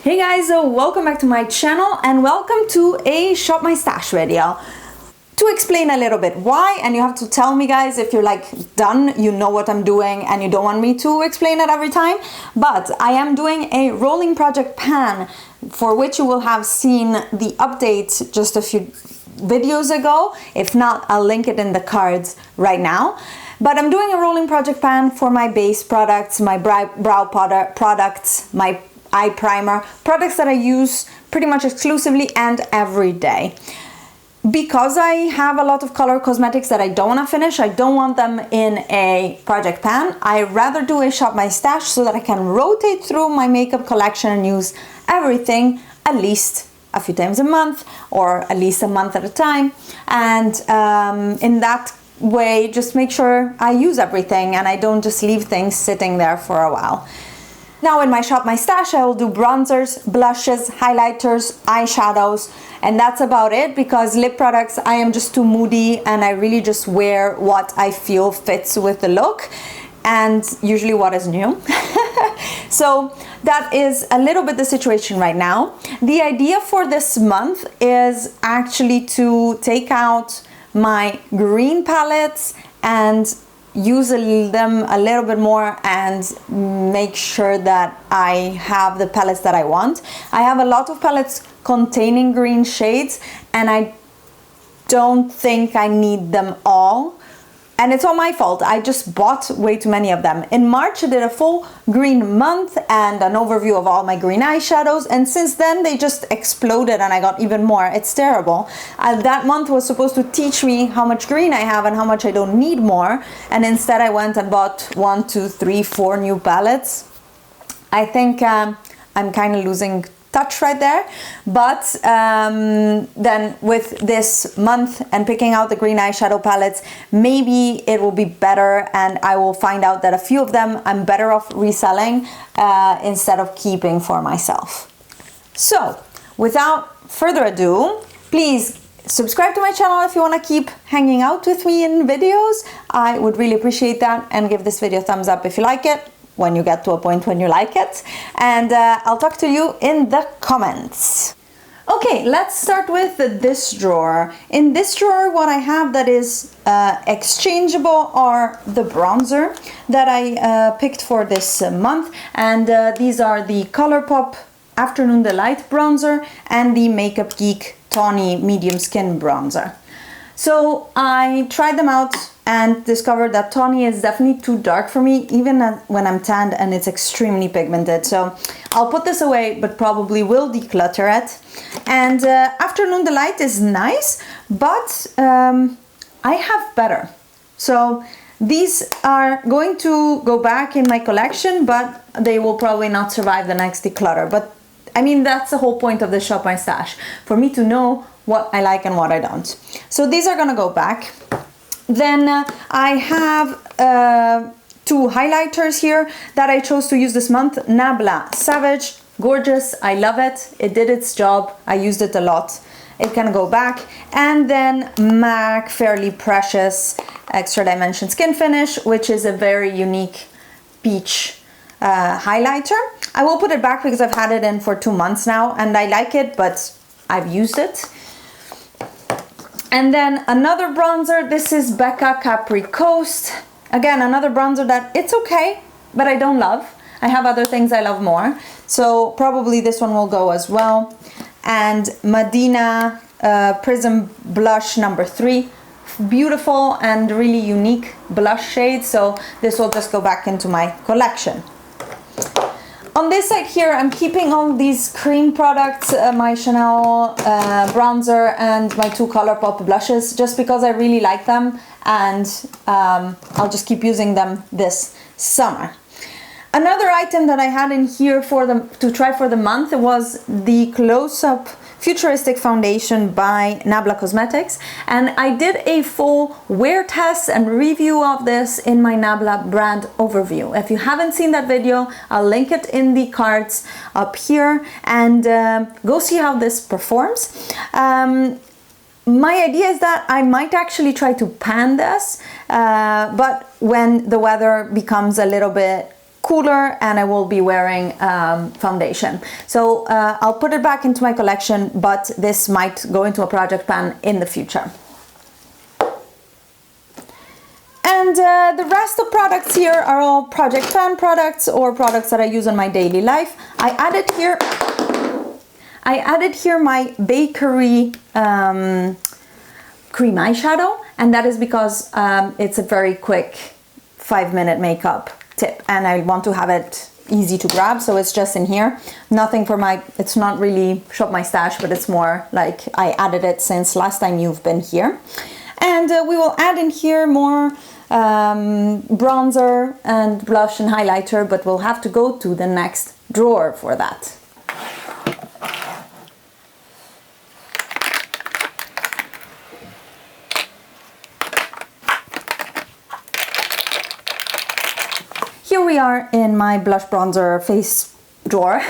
Hey guys, welcome back to my channel and welcome to a Shop My Stash video. To explain a little bit why, and you have to tell me guys if you're like done, you know what I'm doing and you don't want me to explain it every time, but I am doing a rolling project pan for which you will have seen the update just a few videos ago. If not, I'll link it in the cards right now. But I'm doing a rolling project pan for my base products, my brow powder products, my eye primer, products that I use pretty much exclusively and every day. Because I have a lot of color cosmetics that I don't want to finish, I don't want them in a project pan. I rather do a Shop My Stash so that I can rotate through my makeup collection and use everything at least a few times a month or at least a month at a time. And in that way, just make sure I use everything and I don't just leave things sitting there for a while. Now in my Shop My Stash, I will do bronzers, blushes, highlighters, eyeshadows, and that's about it, because lip products, I am just too moody and I really just wear what I feel fits with the look and usually what is new. So that is a little bit the situation right now. The idea for this month is actually to take out my green palettes and use them a little bit more and make sure that I have the palettes that I want. I have a lot of palettes containing green shades and I don't think I need them all. And it's all my fault. I just bought way too many of them. In March, I did a full green month and an overview of all my green eyeshadows. And since then, they just exploded and I got even more. It's terrible. That month was supposed to teach me how much green I have and how much I don't need more. And instead, I went and bought 1, 2, 3, 4 new palettes. I think I'm kind of losing touch right there, but then with this month and picking out the green eyeshadow palettes, maybe it will be better and I will find out that a few of them I'm better off reselling instead of keeping for myself. So without further ado, please subscribe to my channel if you want to keep hanging out with me in videos. I would really appreciate that, and give this video a thumbs up if you like it, when you get to a point when you like it, and I'll talk to you in the comments. Okay, let's start with this drawer. In this drawer, what I have that is exchangeable are the bronzer that I picked for this month, and these are the ColourPop Afternoon Delight bronzer and the Makeup Geek Tawny Medium Skin bronzer. So I tried them out and discovered that tawny is definitely too dark for me, even when I'm tanned, and it's extremely pigmented. So I'll put this away, but probably will declutter it. And Afternoon Delight is nice, but I have better. So these are going to go back in my collection, but they will probably not survive the next declutter. But I mean, that's the whole point of the Shop My Stash, for me to know what I like and what I don't. So these are gonna go back. Then I have 2 highlighters here that I chose to use this month. Nabla Savage, gorgeous, I love it. It did its job, I used it a lot. It can go back. And then MAC Fairly Precious Extra Dimension Skin Finish, which is a very unique peach highlighter. I will put it back because I've had it in for 2 months now and I like it, but I've used it. And then another bronzer, this is Becca Capri Coast. Again, another bronzer that it's okay, but I don't love. I have other things I love more. So probably this one will go as well. And Medina Prism Blush number 3. Beautiful and really unique blush shade. So this will just go back into my collection. On this side here, I'm keeping all these cream products, my Chanel bronzer and my 2 ColourPop blushes, just because I really like them, and I'll just keep using them this summer. Another item that I had in here to try for the month was the Close Up Futuristic Foundation by Nabla Cosmetics, and I did a full wear test and review of this in my Nabla brand overview. If you haven't seen that video, I'll link it in the cards up here, and go see how this performs. My idea is that I might actually try to pan this, but when the weather becomes a little bit cooler and I will be wearing foundation. So I'll put it back into my collection, but this might go into a project pan in the future. And the rest of products here are all project pan products or products that I use in my daily life. I added here my bakery cream eyeshadow, and that is because it's a very quick 5-minute makeup tip and I want to have it easy to grab, so it's just in here. Nothing for it's not really Shop My Stash, but it's more like I added it since last time you've been here. And we will add in here more bronzer and blush and highlighter, but we'll have to go to the next drawer for that. Here we are in my blush bronzer face drawer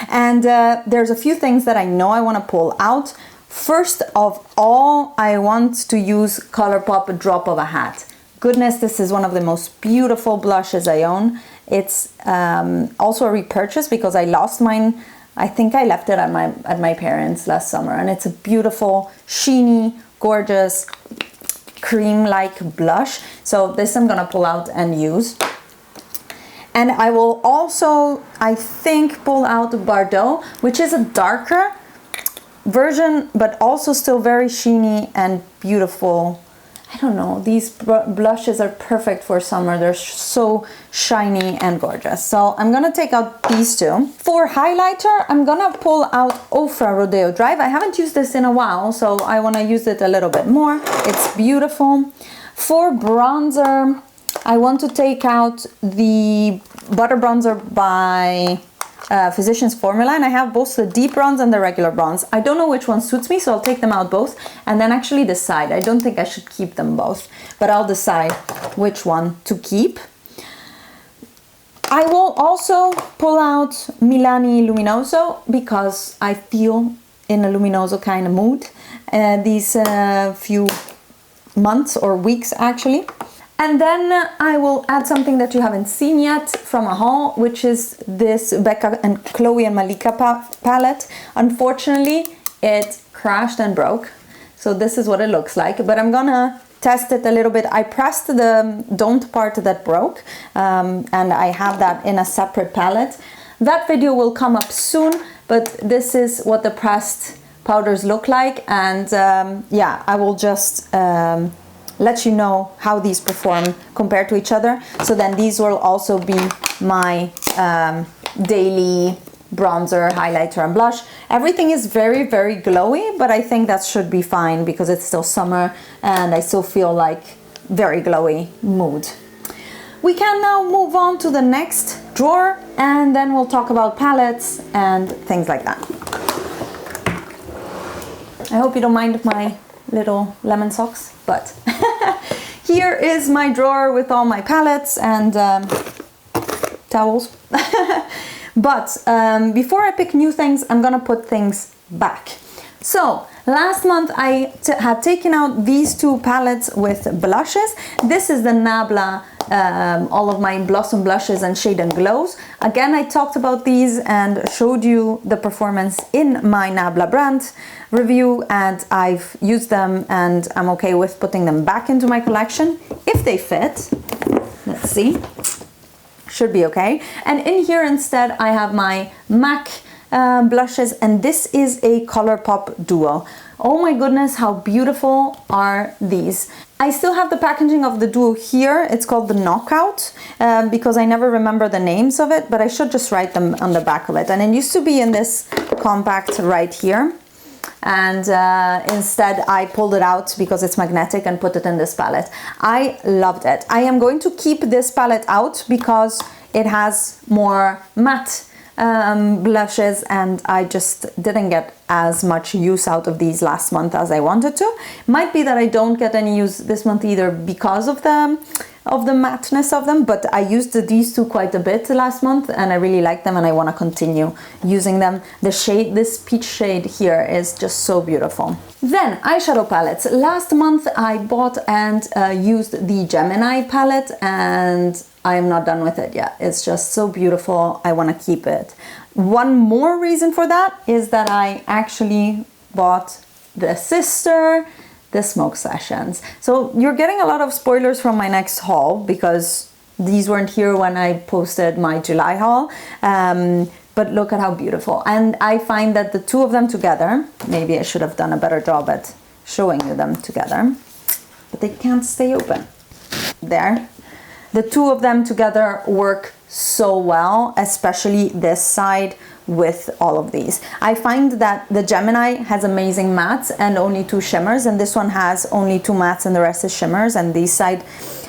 and there's a few things that I know I want to pull out. First of all, I want to use Colourpop Drop of a Hat. Goodness, this is one of the most beautiful blushes I own. It's also a repurchase because I lost mine. I think I left it at my parents' last summer, and it's a beautiful, sheeny, gorgeous, cream-like blush. So this I'm gonna pull out and use. And I will also, I think, pull out Bardot, which is a darker version, but also still very sheeny and beautiful. I don't know, these blushes are perfect for summer. They're so shiny and gorgeous. So I'm gonna take out these two. For highlighter, I'm gonna pull out Ofra Rodeo Drive. I haven't used this in a while, so I wanna use it a little bit more. It's beautiful. For bronzer, I want to take out the Butter Bronzer by Physicians Formula, and I have both the deep bronze and the regular bronze. I don't know which one suits me, so I'll take them out both and then actually decide. I don't think I should keep them both, but I'll decide which one to keep. I will also pull out Milani Luminoso because I feel in a luminoso kind of mood these few months or weeks actually. And then I will add something that you haven't seen yet from a haul, which is this Becca and Chloe and Malika palette. Unfortunately, it crashed and broke. So this is what it looks like, but I'm gonna test it a little bit. I pressed the don't part that broke, and I have that in a separate palette. That video will come up soon, but this is what the pressed powders look like. And yeah, I will just let you know how these perform compared to each other. So then these will also be my daily bronzer, highlighter and blush. Everything is very, very glowy, but I think that should be fine because it's still summer and I still feel like very glowy mood. We can now move on to the next drawer and then we'll talk about palettes and things like that. I hope you don't mind my little lemon socks, but here is my drawer with all my palettes and towels. But before I pick new things, I'm gonna put things back. So last month I had taken out these two palettes with blushes. This is the Nabla, all of my Blossom blushes and Shade and Glows. Again, I talked about these and showed you the performance in my Nabla brand review, and I've used them and I'm okay with putting them back into my collection if they fit. Let's see. Should be okay. And in here instead I have my MAC blushes, and this is a Colourpop duo. Oh my goodness, how beautiful are these. I still have the packaging of the duo here. It's called the Knockout because I never remember the names of it, but I should just write them on the back of it. And it used to be in this compact right here. And instead I pulled it out because it's magnetic and put it in this palette. I loved it. I am going to keep this palette out because it has more matte blushes and I just didn't get as much use out of these last month as I wanted to. Might be that I don't get any use this month either because of the matteness of them, but I used these two quite a bit last month and I really like them and I want to continue using them. The shade, this peach shade here, is just so beautiful. Then eyeshadow palettes. Last month I bought and used the Gemini palette, and I am not done with it yet. It's just so beautiful. I want to keep it. One more reason for that is that I actually bought the sister, the Smoke Sessions. So you're getting a lot of spoilers from my next haul because these weren't here when I posted my July haul. But look at how beautiful. And I find that the two of them together, maybe I should have done a better job at showing you them together, but they can't stay open. There. The two of them together work so well, especially this side with all of these. I find that the Gemini has amazing mattes and only 2 shimmers, and this one has only 2 mattes and the rest is shimmers, and these side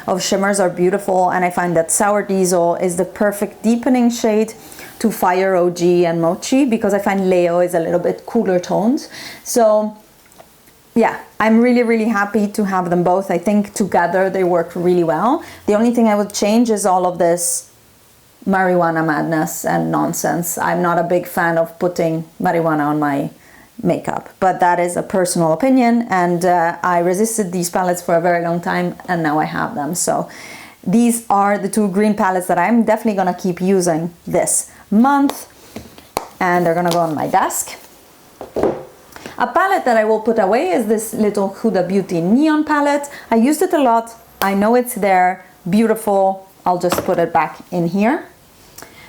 of shimmers are beautiful. And I find that Sour Diesel is the perfect deepening shade to Fire OG and Mochi, because I find Leo is a little bit cooler toned. So yeah, I'm really, really happy to have them both. I think together they work really well. The only thing I would change is all of this marijuana madness and nonsense. I'm not a big fan of putting marijuana on my makeup, but that is a personal opinion, and I resisted these palettes for a very long time, and now I have them. So these are the 2 green palettes that I'm definitely gonna keep using this month, and they're gonna go on my desk. A palette that I will put away is this little Huda Beauty Neon palette. I used it a lot. I know it's there, beautiful. I'll just put it back in here.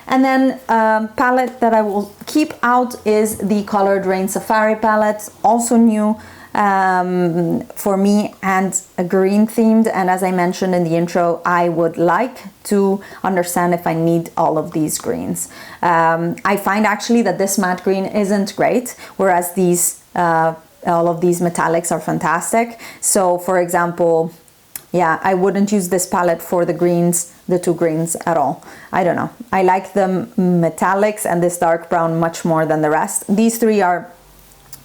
And then palette that I will keep out is the Colored Rain Safari palette, also new for me, and a green themed. And as I mentioned in the intro, I would like to understand if I need all of these greens. I find actually that this matte green isn't great, whereas these all of these metallics are fantastic. So for example, yeah, I wouldn't use this palette for the greens, the 2 greens at all. I don't know. I like the metallics and this dark brown much more than the rest. These 3 are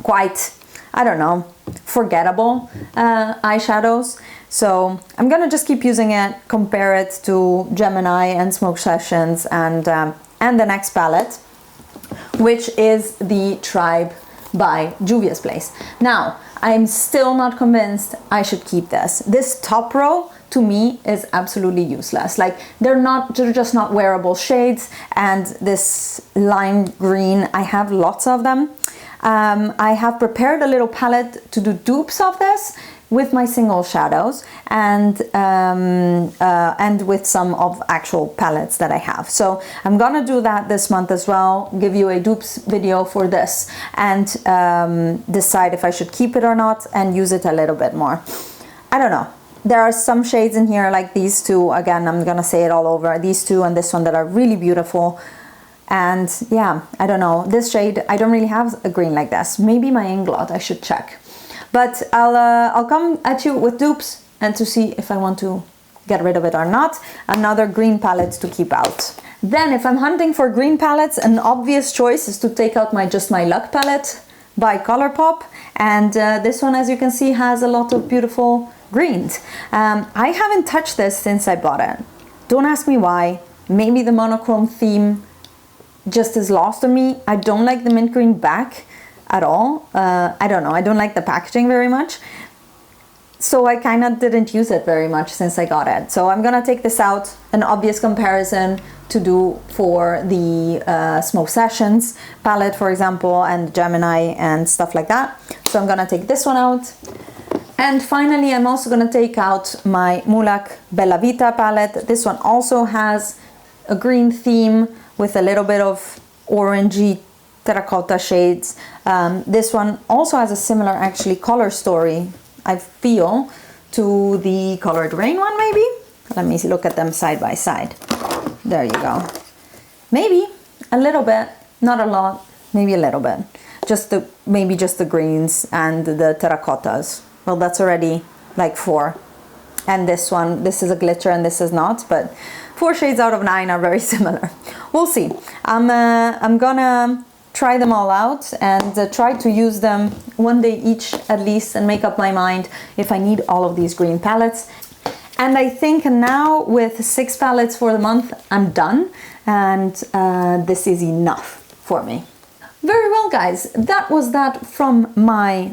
quite, I don't know, forgettable eyeshadows. So I'm gonna just keep using it, compare it to Gemini and Smoke Sessions and the next palette, which is the Tribe by Juvia's Place. Now, I'm still not convinced I should keep this. This top row to me is absolutely useless. Like they're just not wearable shades. And this lime green, I have lots of them. I have prepared a little palette to do dupes of this with my single shadows and with some of actual palettes that I have. So I'm gonna do that this month as well, give you a dupes video for this, and decide if I should keep it or not and use it a little bit more. I don't know. There are some shades in here like these 2, again, I'm gonna say it all over, these 2 and this one that are really beautiful. And yeah, I don't know, this shade, I don't really have a green like this. Maybe my Inglot, I should check. But I'll come at you with dupes and to see if I want to get rid of it or not. Another green palette to keep out. Then if I'm hunting for green palettes, an obvious choice is to take out my Just My Luck palette by Colourpop. And this one, as you can see, has a lot of beautiful greens. I haven't touched this since I bought it. Don't ask me why. Maybe the monochrome theme just is lost on me. I don't like the mint green back at all. I don't know, I don't like the packaging very much. So I kind of didn't use it very much since I got it. So I'm gonna take this out, an obvious comparison to do for the Smoke Sessions palette, for example, and Gemini and stuff like that. So I'm gonna take this one out. And finally, I'm also gonna take out my Mulak Bella Vita palette. This one also has a green theme with a little bit of orangey terracotta shades. This one also has a similar actually color story, I feel, to the Colored Rain one maybe. Let me look at them side by side. There you go. Maybe a little bit, not a lot, maybe a little bit. Maybe just the greens and the terracottas. Well, that's already like 4. And this one, this is a glitter and this is not, but 4 shades out of 9 are very similar. We'll see. I'm gonna try them all out and try to use them one day each at least and make up my mind if I need all of these green palettes. And I think now with 6 palettes for the month, I'm done, and this is enough for me. Very well, guys, that was that from my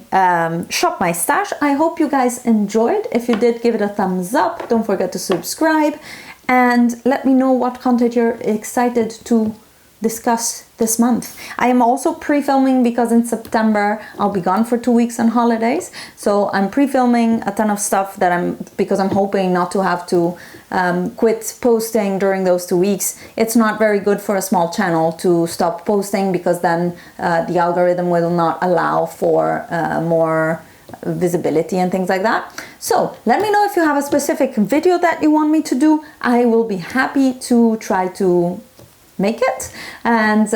Shop My Stash. I hope you guys enjoyed. If you did, give it a thumbs up. Don't forget to subscribe. and let me know what content you're excited to discuss this month. I am also pre-filming because in September I'll be gone for 2 weeks on holidays, so I'm pre-filming a ton of stuff because I'm hoping not to have to quit posting during those 2 weeks. It's not very good for a small channel to stop posting, because then the algorithm will not allow for more visibility and things like that. So let me know if you have a specific video that you want me to do. I will be happy to try to make it, and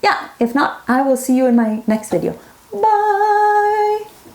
yeah, if not, I will see you in my next video. Bye.